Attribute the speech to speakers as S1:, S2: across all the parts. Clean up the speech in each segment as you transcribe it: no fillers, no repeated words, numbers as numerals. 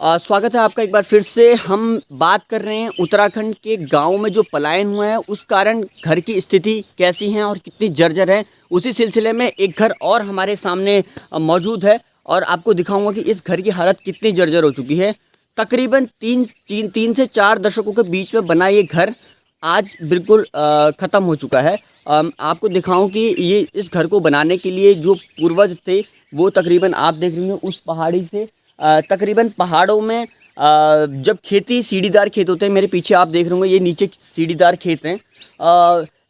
S1: स्वागत है आपका एक बार फिर से। हम बात कर रहे हैं उत्तराखंड के गाँव में जो पलायन हुआ है उस कारण घर की स्थिति कैसी है और कितनी जर्जर है। उसी सिलसिले में एक घर और हमारे सामने मौजूद है और आपको दिखाऊंगा कि इस घर की हालत कितनी जर्जर हो चुकी है। तकरीबन तीन से चार दशकों के बीच में बना ये घर आज बिल्कुल ख़त्म हो चुका है। आपको दिखाऊं कि ये इस घर को बनाने के लिए जो पूर्वज थे वो तकरीबन आप देख रहे हैं उस पहाड़ी से तकरीबन पहाड़ों में जब खेती सीढ़ीदार खेत होते हैं, मेरे पीछे आप देख रहे होंगे ये नीचे सीढ़ीदार खेत हैं।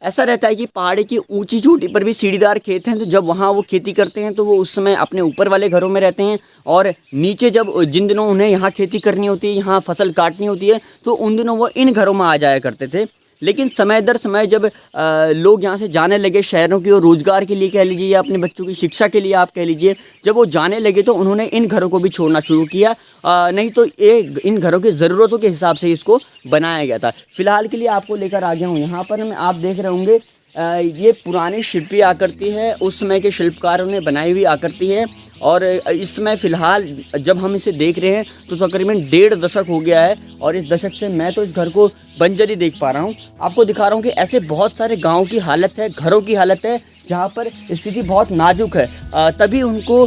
S1: ऐसा रहता है कि पहाड़ी की ऊंची चोटी पर भी सीढ़ीदार खेत हैं, तो जब वहाँ वो खेती करते हैं तो वो उस समय अपने ऊपर वाले घरों में रहते हैं और नीचे जब जिन दिनों उन्हें यहाँ खेती करनी होती है, यहाँ फसल काटनी होती है, तो उन दिनों वो इन घरों में आ जाया करते थे। लेकिन समय दर समय जब लोग यहाँ से जाने लगे शहरों की ओर रोज़गार के लिए कह लीजिए या अपने बच्चों की शिक्षा के लिए आप कह लीजिए, जब वो जाने लगे तो उन्होंने इन घरों को भी छोड़ना शुरू किया। नहीं तो ये इन घरों की ज़रूरतों के हिसाब से इसको बनाया गया था। फ़िलहाल के लिए आपको लेकर आ गया हूँ यहाँ पर। मैं आप देख रहे होंगे ये पुरानी शिल्पी आकृति है, उस समय के शिल्पकारों ने बनाई हुई आकृति है। और इस समय फ़िलहाल जब हम इसे देख रहे हैं तो तकरीबन 1.5 दशक हो गया है और इस दशक से मैं तो इस घर को बंजर ही देख पा रहा हूँ। आपको दिखा रहा हूँ कि ऐसे बहुत सारे गाँव की हालत है, घरों की हालत है जहाँ पर स्थिति बहुत नाजुक है। तभी उनको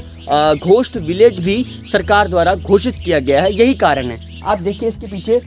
S1: घोस्ट विलेज भी सरकार द्वारा घोषित किया गया है, यही कारण है। आप देखिए इसके पीछे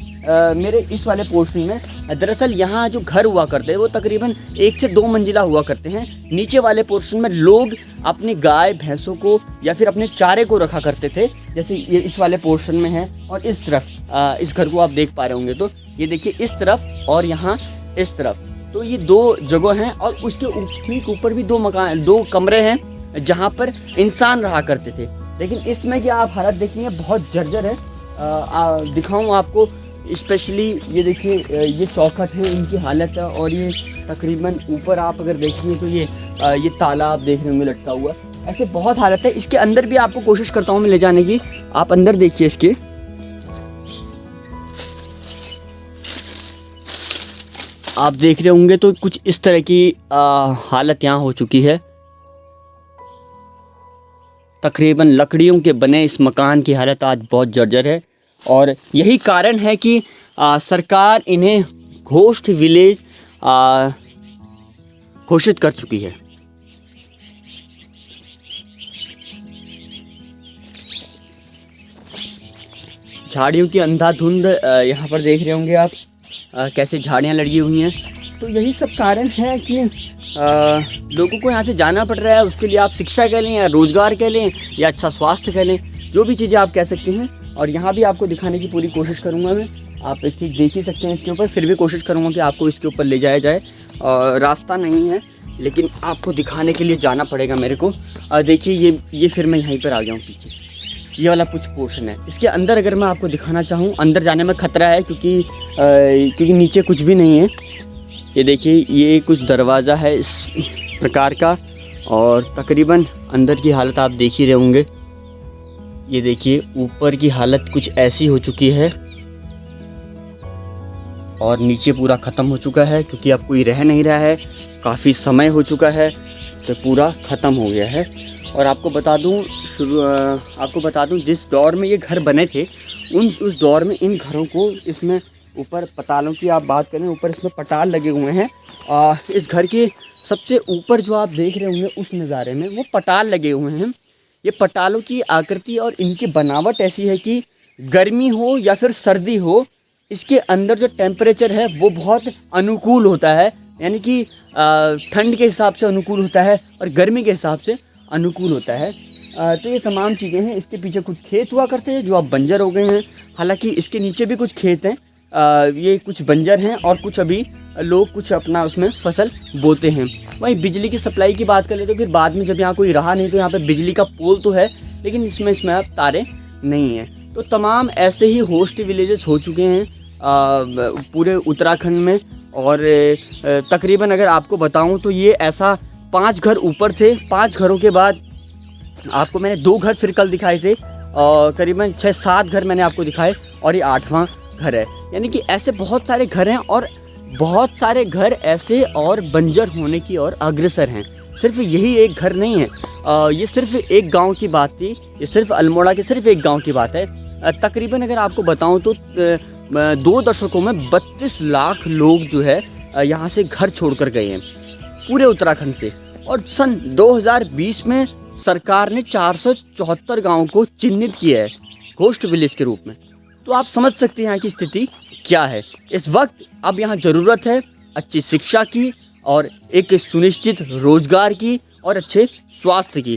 S1: मेरे इस वाले पोर्शन में दरअसल यहाँ जो घर हुआ करते हैं वो तकरीबन 1 से 2 मंजिला हुआ करते हैं। नीचे वाले पोर्शन में लोग अपनी गाय भैंसों को या फिर अपने चारे को रखा करते थे, जैसे ये इस वाले पोर्शन में है। और इस तरफ इस घर को आप देख पा रहे होंगे तो ये देखिए इस तरफ और यहाँ इस तरफ, तो ये 2 जगह हैं और उसके ठीक ऊपर भी 2 कमरे हैं जहाँ पर इंसान रहा करते थे। लेकिन इसमें कि आप हालत देखेंगे बहुत जर्जर है। दिखाऊँ आपको, स्पेशली ये देखिए ये चौखट है, इनकी हालत है। और ये तकरीबन ऊपर आप अगर देखेंगे तो ये ताला आप देख रहे होंगे लटका हुआ, ऐसे बहुत हालत है। इसके अंदर भी आपको कोशिश करता हूँ मैं ले जाने की। आप अंदर देखिए इसके, आप देख रहे होंगे तो कुछ इस तरह की हालत यहाँ हो चुकी है। तकरीबन लकड़ियों के बने इस मकान की हालत आज बहुत जर्जर है और यही कारण है कि सरकार इन्हें घोस्ट विलेज घोषित कर चुकी है। झाड़ियों की अंधाधुंध यहाँ पर देख रहे होंगे आप कैसे झाड़ियाँ लगी हुई हैं। तो यही सब कारण है कि लोगों को यहाँ से जाना पड़ रहा है। उसके लिए आप शिक्षा कह लें या रोज़गार कह लें या अच्छा स्वास्थ्य कह लें, जो भी चीज़ें आप कह सकते हैं। और यहाँ भी आपको दिखाने की पूरी कोशिश करूँगा मैं। आप ठीक देख ही सकते हैं इसके ऊपर, फिर भी कोशिश करूँगा कि आपको इसके ऊपर ले जाया जाए। रास्ता नहीं है लेकिन आपको दिखाने के लिए जाना पड़ेगा मेरे को। देखिए ये फिर मैं यहीं पर आ गया हूँ पीछे, ये वाला कुछ पोर्शन है। इसके अंदर अगर मैं आपको दिखाना चाहूँ, अंदर जाने में ख़तरा है क्योंकि नीचे कुछ भी नहीं है। ये देखिए ये कुछ दरवाज़ा है इस प्रकार का और तकरीबन अंदर की हालत आप देख ही रहे होंगे। ये देखिए ऊपर की हालत कुछ ऐसी हो चुकी है और नीचे पूरा ख़त्म हो चुका है क्योंकि अब कोई रह नहीं रहा है। काफ़ी समय हो चुका है तो पूरा ख़त्म हो गया है। और आपको बता दूं जिस दौर में ये घर बने थे उस दौर में इन घरों को इसमें ऊपर पतालों की आप बात करें, ऊपर इसमें पटाल लगे हुए हैं। इस घर के सबसे ऊपर जो आप देख रहे होंगे उस नज़ारे में वो पटाल लगे हुए हैं। ये पटालों की आकृति और इनकी बनावट ऐसी है कि गर्मी हो या फिर सर्दी हो, इसके अंदर जो टेम्परेचर है वो बहुत अनुकूल होता है। यानी कि ठंड के हिसाब से अनुकूल होता है और गर्मी के हिसाब से अनुकूल होता है। तो ये तमाम चीज़ें हैं। इसके पीछे कुछ खेत हुआ करते हैं जो अब बंजर हो गए हैं। हालांकि इसके नीचे भी कुछ खेत हैं, ये कुछ बंजर हैं और कुछ अभी लोग कुछ अपना उसमें फसल बोते हैं। वहीं बिजली की सप्लाई की बात करें तो फिर बाद में जब यहाँ कोई रहा नहीं तो यहाँ पे बिजली का पोल तो है लेकिन इसमें अब तारे नहीं हैं। तो तमाम ऐसे ही होस्ट विलेजेस हो चुके हैं पूरे उत्तराखंड में। और तकरीबन अगर आपको बताऊं तो ये ऐसा 5 घर ऊपर थे। 5 घरों के बाद आपको मैंने 2 घर फिर कल दिखाए थे और करीबन 6-7 घर मैंने आपको दिखाए और ये 8वां घर है। यानी कि ऐसे बहुत सारे घर हैं और बहुत सारे घर ऐसे और बंजर होने की ओर अग्रसर हैं। सिर्फ यही एक घर नहीं है, ये सिर्फ एक गांव की बात थी, ये सिर्फ अल्मोड़ा के सिर्फ एक गांव की बात है। तकरीबन अगर आपको बताऊं तो 2 दशकों में 32 लाख लोग जो है यहाँ से घर छोड़कर गए हैं पूरे उत्तराखंड से। और सन 2020 में सरकार ने 474 गाँव को चिन्हित किया है घोस्ट विलेज के रूप में। तो आप समझ सकते हैं यहाँ की स्थिति क्या है इस वक्त। अब यहाँ ज़रूरत है अच्छी शिक्षा की और एक सुनिश्चित रोजगार की और अच्छे स्वास्थ्य की,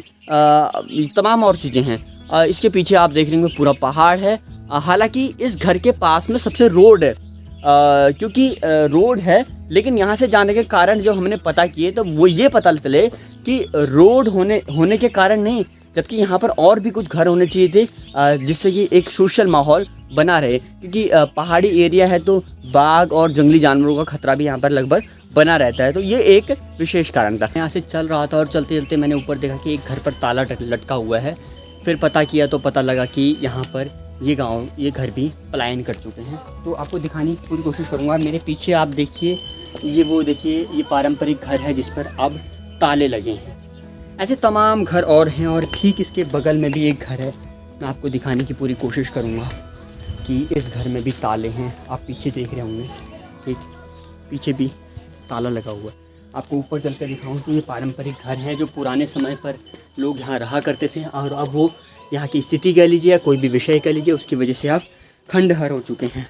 S1: तमाम और चीज़ें हैं। इसके पीछे आप देख रहे होंगे पूरा पहाड़ है। हालांकि इस घर के पास में सबसे रोड है, क्योंकि रोड है, लेकिन यहाँ से जाने के कारण जब हमने पता किए तो वो ये पता चले कि रोड होने के कारण नहीं, जबकि यहाँ पर और भी कुछ घर होने चाहिए थे जिससे कि एक सोशल माहौल बना रहे, क्योंकि पहाड़ी एरिया है तो बाघ और जंगली जानवरों का खतरा भी यहाँ पर लगभग बना रहता है। तो ये एक विशेष कारण था। यहाँ से चल रहा था और चलते चलते मैंने ऊपर देखा कि एक घर पर ताला लटका हुआ है। फिर पता किया तो पता लगा कि यहाँ पर ये घर भी पलायन कर चुके हैं। तो आपको दिखाने की पूरी कोशिश करूँगा। मेरे पीछे आप देखिए, ये पारंपरिक घर है जिस पर अब ताले लगे हैं। ऐसे तमाम घर और हैं और ठीक इसके बगल में भी एक घर है। मैं आपको दिखाने की पूरी कोशिश करूँगा कि इस घर में भी ताले हैं। आप पीछे देख रहे होंगे, ठीक पीछे भी ताला लगा हुआ है। आपको ऊपर चलकर दिखाऊं तो ये पारंपरिक घर हैं जो पुराने समय पर लोग यहाँ रहा करते थे, और अब वो यहाँ की स्थिति कह लीजिए या कोई भी विषय कह लीजिए, उसकी वजह से अब खंडहर हो चुके हैं।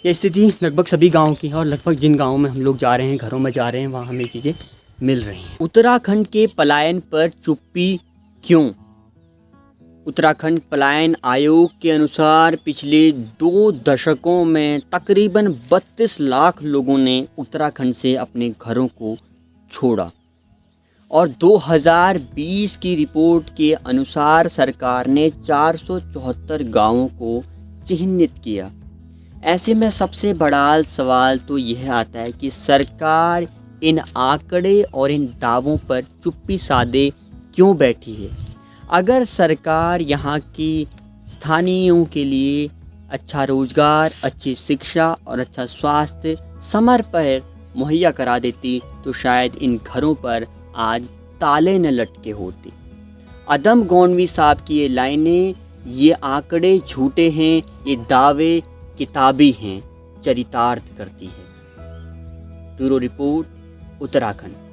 S1: ये स्थिति लगभग सभी गाँव की है और लगभग जिन गाँवों में हम लोग जा रहे हैं, घरों में जा रहे हैं, वहाँ हमें चीज़ें मिल रही हैं। उत्तराखंड के पलायन पर चुप्पी क्यों? उत्तराखंड पलायन आयोग के अनुसार पिछले 2 दशकों में तकरीबन 32 लाख लोगों ने उत्तराखंड से अपने घरों को छोड़ा, और 2020 की रिपोर्ट के अनुसार सरकार ने 474 गांवों को चिन्हित किया। ऐसे में सबसे बड़ा सवाल तो यह आता है कि सरकार इन आंकड़े और इन दावों पर चुप्पी साधे क्यों बैठी है? अगर सरकार यहाँ की स्थानीयों के लिए अच्छा रोजगार, अच्छी शिक्षा और अच्छा स्वास्थ्य समय पर मुहैया करा देती तो शायद इन घरों पर आज ताले न लटके होते। अदम गोंडवी साहब की ये लाइनें, ये आंकड़े झूठे हैं, ये दावे किताबी हैं, चरितार्थ करती है। Bureau report, Uttarakhand.